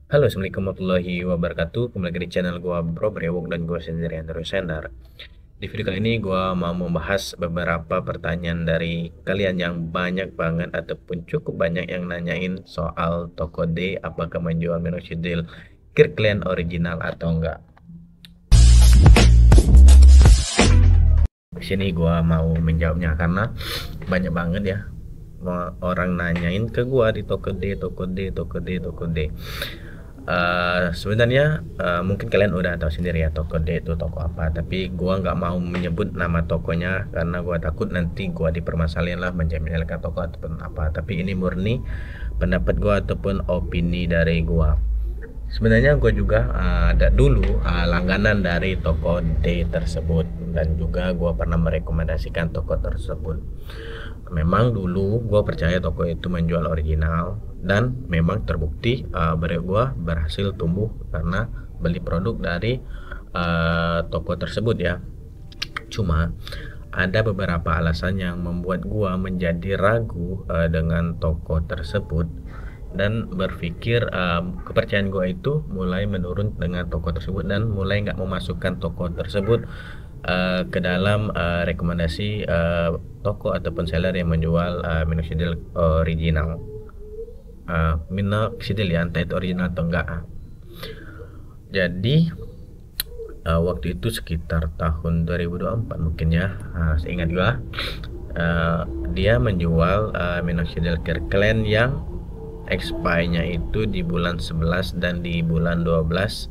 Halo, Assalamualaikum warahmatullahi wabarakatuh. Kembali lagi di channel gua Bro Brewok dan gua sendiri Andrew Sender. Di video kali ini gua mau membahas beberapa pertanyaan dari kalian yang banyak banget ataupun cukup banyak yang nanyain soal toko D apakah menjual minoxidil Kirkland original atau enggak. Di sini gua mau menjawabnya karena banyak banget ya orang nanyain ke gua di toko D, toko D, toko D, toko D. Sebenarnya mungkin kalian udah tahu sendiri ya toko D itu toko apa, tapi gua nggak mau menyebut nama tokonya karena gua takut nanti gua dipermasalahin lah menjelek-jelekan toko ataupun apa. Tapi ini murni pendapat gua ataupun opini dari gua. Sebenarnya gue juga ada dulu langganan dari toko D tersebut dan juga gue pernah merekomendasikan toko tersebut. Memang dulu gue percaya toko itu menjual original dan memang terbukti gue berhasil tumbuh karena beli produk dari toko tersebut ya. Cuma ada beberapa alasan yang membuat gue menjadi ragu dengan toko tersebut dan berpikir kepercayaan gue itu mulai menurun dengan toko tersebut dan mulai nggak memasukkan toko tersebut ke dalam rekomendasi toko ataupun seller yang menjual minoxidil original. Minoxidil ya, entah itu original atau enggak. Jadi waktu itu sekitar tahun 2024 mungkin ya, seingat gua dia menjual minoxidil Kirkland yang expire-nya itu di bulan 11 dan di bulan 12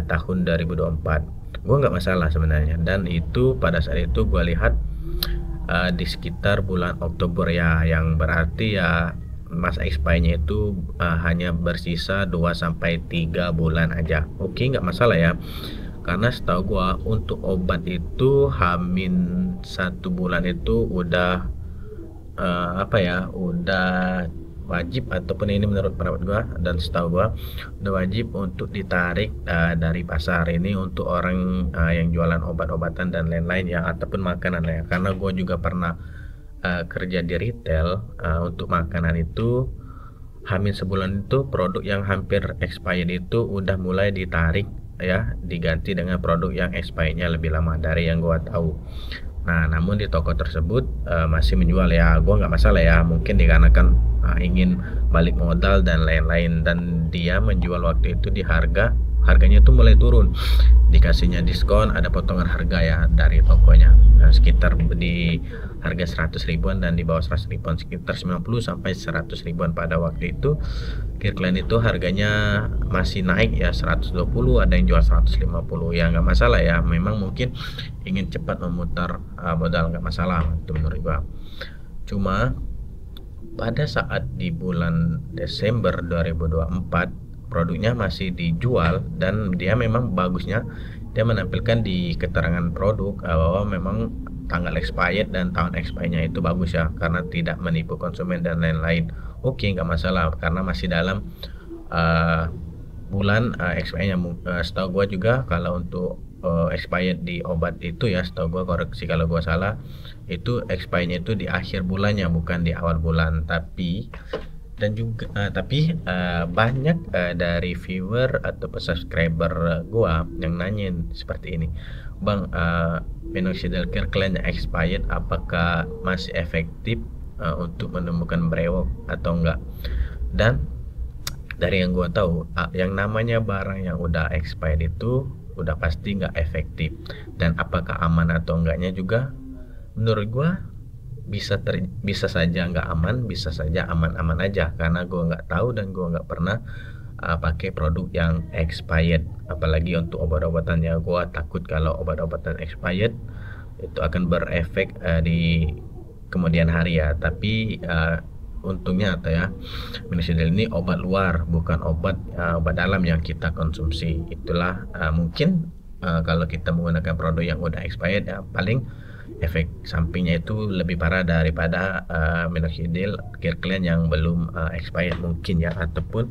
tahun 2024. Gue nggak masalah sebenarnya, dan itu pada saat itu gue lihat di sekitar bulan Oktober ya, yang berarti ya masa expire-nya itu hanya bersisa 2 sampai 3 bulan aja. Oke, nggak masalah ya, karena setahu gue untuk obat itu hamin 1 bulan itu udah udah wajib, ataupun ini menurut pendapat gua dan setahu gua udah wajib untuk ditarik dari pasar ini untuk orang yang jualan obat-obatan dan lain-lain ya, ataupun makanan ya, karena gua juga pernah kerja di retail. Untuk makanan itu hamin sebulan itu produk yang hampir expired itu udah mulai ditarik ya, diganti dengan produk yang expirednya lebih lama dari yang gua tahu. Nah, namun di toko tersebut masih menjual ya, gua nggak masalah ya, mungkin dikarenakan ingin balik modal dan lain-lain, dan dia menjual waktu itu di harganya itu mulai turun, dikasihnya diskon, ada potongan harga ya dari tokonya, sekitar di harga 100 ribuan dan di bawah 100 ribuan sekitar 90 sampai 100 ribuan pada waktu itu. Kirkland itu harganya masih naik ya, 120, ada yang jual 150 ya, nggak masalah ya, memang mungkin ingin cepat memutar modal, nggak masalah itu menurut gua. Cuma pada saat di bulan Desember 2024 produknya masih dijual dan dia memang bagusnya dia menampilkan di keterangan produk bahwa memang tanggal expired dan tahun expirednya itu bagus ya, karena tidak menipu konsumen dan lain-lain. Oke, nggak masalah karena masih dalam uh, bulan expirednya. Setahu gua juga kalau untuk expired di obat itu ya, setahu gua, koreksi kalau gua salah, itu expirednya itu di akhir bulannya bukan di awal bulan. Tapi banyak dari viewer atau subscriber gua yang nanyain seperti ini, bang, minoxidil Kirkland yang expired apakah masih efektif untuk menemukan brewok atau enggak. Dan dari yang gua tahu, yang namanya barang yang udah expired itu udah pasti nggak efektif, dan apakah aman atau enggaknya juga menurut gua bisa saja nggak aman, bisa saja aman-aman aja, karena gue nggak tahu dan gue nggak pernah pakai produk yang expired, apalagi untuk obat-obatan ya. Gue takut kalau obat-obatan expired itu akan berefek di kemudian hari ya. Tapi untungnya atau ya, minoxidil ini obat luar, bukan obat dalam yang kita konsumsi. Itulah mungkin kalau kita menggunakan produk yang udah expired ya, paling efek sampingnya itu lebih parah daripada minoxidil Kirkland yang belum expired mungkin ya, ataupun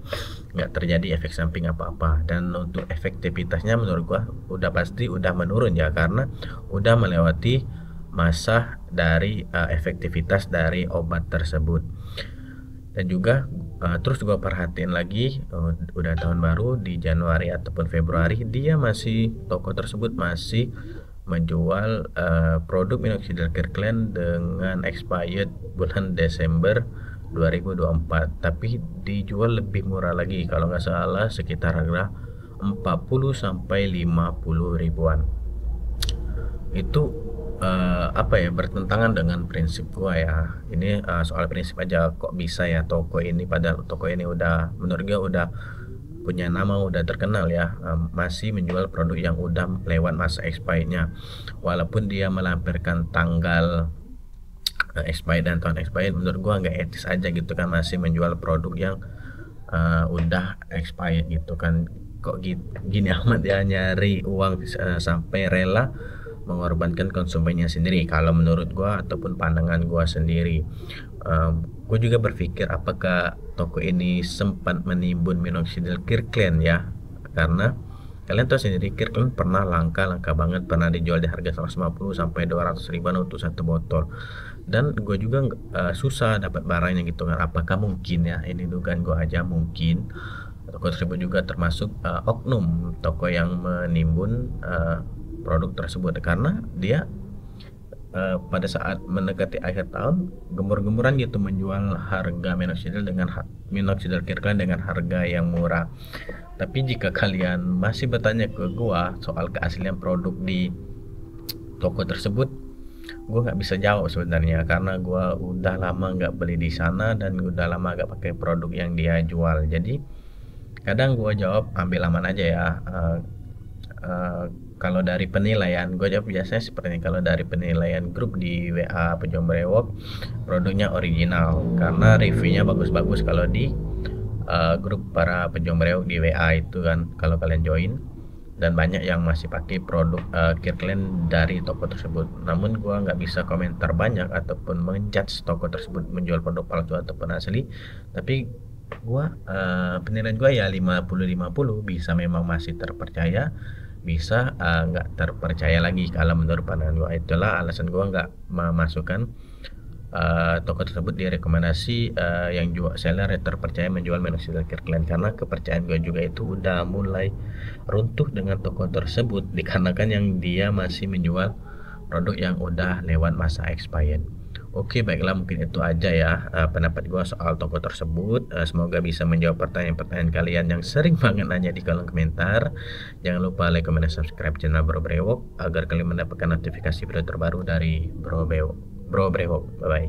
nggak terjadi efek samping apa-apa. Dan untuk efektivitasnya menurut gua udah pasti udah menurun ya, karena udah melewati masa dari efektivitas dari obat tersebut. Dan juga terus gue perhatiin lagi, udah tahun baru di Januari ataupun Februari, dia masih, toko tersebut masih menjual produk minoxidil Kirkland dengan expired bulan Desember 2024, tapi dijual lebih murah lagi, kalau nggak salah sekitar harga 40 sampai 50 ribuan. Itu apa ya, bertentangan dengan prinsip gua ya. Ini soal prinsip aja, kok bisa ya toko ini, padahal toko ini udah, menurut gua udah punya nama, udah terkenal ya, masih menjual produk yang udah lewat masa expirednya, walaupun dia melampirkan tanggal expired dan tahun expired. Menurut gua nggak etis aja gitu kan, masih menjual produk yang udah expired gitu kan. Kok gini amat ya, nyari uang sampai rela mengorbankan konsumennya sendiri, kalau menurut gua ataupun pandangan gua sendiri. Gue juga berpikir apakah toko ini sempat menimbun minoxidil Kirkland ya, karena kalian tahu sendiri Kirkland pernah langka banget, pernah dijual di harga 150 sampai 200 ribuan untuk satu botol. Dan gue juga susah dapat barangnya gitu kan. Apakah mungkin ya, ini dugaan gue aja, mungkin toko tersebut juga termasuk oknum toko yang menimbun produk tersebut, karena dia pada saat mendekati akhir tahun gemur-gemuran gitu menjual harga minoxidil Kirkland dengan harga yang murah. Tapi jika kalian masih bertanya ke gua soal keaslian produk di toko tersebut, gua nggak bisa jawab sebenarnya, karena gua udah lama nggak beli di sana dan udah lama nggak pakai produk yang dia jual. Jadi kadang gua jawab ambil aman aja ya. Kalau dari penilaian, gue jawab biasanya seperti ini. Kalau dari penilaian grup di WA Pejuang Brewok, produknya original karena reviewnya bagus-bagus. Kalau di grup para pejuang brewok di WA itu kan, kalau kalian join, dan banyak yang masih pakai produk Kirkland dari toko tersebut. Namun gue nggak bisa komentar banyak ataupun menjudge toko tersebut menjual produk palsu ataupun asli. Tapi gue penilaian gue ya 50-50, bisa memang masih terpercaya, bisa nggak terpercaya lagi kalau menurut pandangan gue. Itulah alasan gue nggak memasukkan toko tersebut di rekomendasi yang jual seller yang terpercaya menjual minoxidil Kirkland, karena kepercayaan gue juga itu udah mulai runtuh dengan toko tersebut, dikarenakan yang dia masih menjual produk yang udah lewat masa expired. Oke, baiklah, mungkin itu aja ya pendapat gue soal toko tersebut. Semoga bisa menjawab pertanyaan-pertanyaan kalian yang sering banget nanya di kolom komentar. Jangan lupa like, comment, dan subscribe channel Bro Brewok agar kalian mendapatkan notifikasi video terbaru dari Bro Brewok. Bye bye.